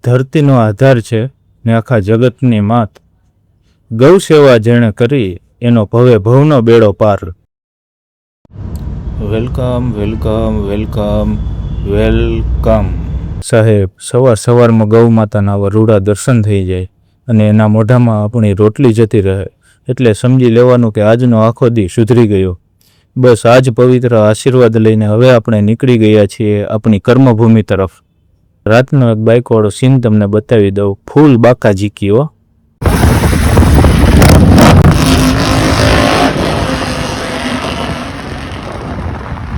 ધરતીનો આધાર છે ને આખા જગતની માત. ગૌ સેવા જેણે કરી એનો ભવે ભવનો બેડો પાર. Welcome welcome welcome welcome. સાહેબ, સવારમાં ગૌ માતાના આવા રૂડા દર્શન થઈ જાય અને એના મોઢામાં આપણી રોટલી જતી રહે એટલે સમજી લેવાનું કે આજનો આખો દી સુધરી ગયો. બસ આજ પવિત્ર આશીર્વાદ લઈને હવે આપણે નીકળી ગયા છીએ આપણી કર્મભૂમિ તરફ. રાતનો એક બાઇકવાળો સીન તમને બતાવી દઉં. ફૂલ બાકા ઝીકી હો.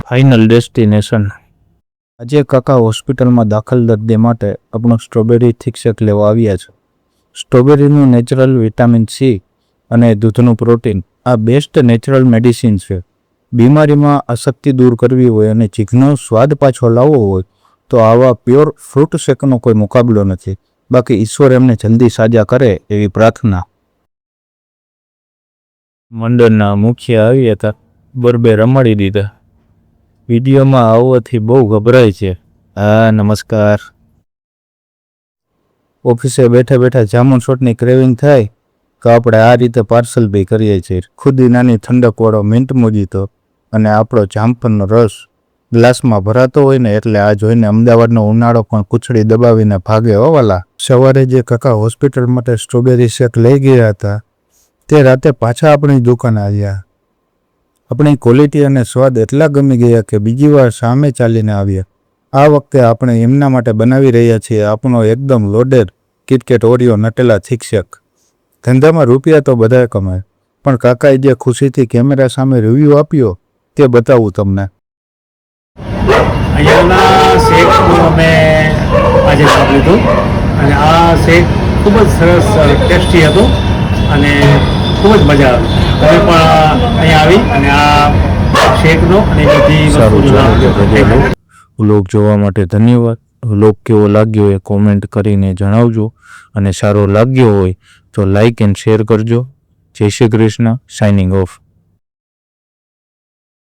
Final destination. આજે કાકા હોસ્પિટલમાં દાખલ દર્દી માટે આપણો સ્ટ્રોબેરી થીક શેક લેવા આવ્યા છે. સ્ટ્રોબેરીનું નેચરલ વિટામિન સી અને દૂધનું પ્રોટીન આ બેસ્ટ નેચરલ મેડિસિન છે. બીમારીમાં અશક્તિ દૂર કરવી હોય અને જીભનો સ્વાદ પાછો લાવવો હોય તો આવા પ્યોર ફ્રૂટ શેકનો કોઈ મુકાબલો નથી. બાકી ઈશ્વર એમને જલ્દી સાજા કરે એવી પ્રાર્થના. મંડળના મુખ્ય આવ્યા હતા, બરબે રમાડી દીધા. વિડીયોમાં આવવાથી બહુ ગભરાય છે. હા, નમસ્કાર. ઓફિસે બેઠા બેઠા જામુન શોટની ક્રેવિંગ થાય તો આપણે આ રીતે પાર્સલ બી કરીએ છીએ. ખુદી નાની ઠંડકવાળો મિન્ટ મોજીતો અને આપણો જામફળનો રસ ગ્લાસમાં ભરાતો હોય ને એટલે આ જોઈને અમદાવાદનો ઉનાળો પણ કૂછડી દબાવીને ભાગે હોવાલા. સવારે જે કાકા હોસ્પિટલ માટે સ્ટ્રોબેરી શેક લઈ ગયા હતા તે રાતે પાછા આપણી દુકાને આવ્યા. આપણી ક્વોલિટી અને સ્વાદ એટલા ગમી ગયા કે બીજી વાર સામે ચાલીને આવ્યા. આ વખતે આપણે એમના માટે બનાવી રહ્યા છીએ આપણો એકદમ loaded KitKat Oreo Nutella thick shake. ધંધામાં રૂપિયા તો બધાએ કમાય, પણ કાકાએ જે ખુશીથી કેમેરા સામે રિવ્યૂ આપ્યો તે બતાવું તમને. અહીંયાના શેકનું અમે આજે સ્વાદ લીધું અને આ શેક ખૂબ જ સરસ ટેસ્ટી હતું અને ખૂબ જ મજા આવી. તમે પણ અહીંયા આવી અને આ શેકનો અને બધી સારું. વ્લોગ જોવા માટે ધન્યવાદ. વ્લોગ કેવો લાગ્યો એ કોમેન્ટ કરીને જણાવજો અને સારો લાગ્યો હોય તો લાઈક એન્ડ શેર કરજો. જય શ્રી કૃષ્ણ. Signing of.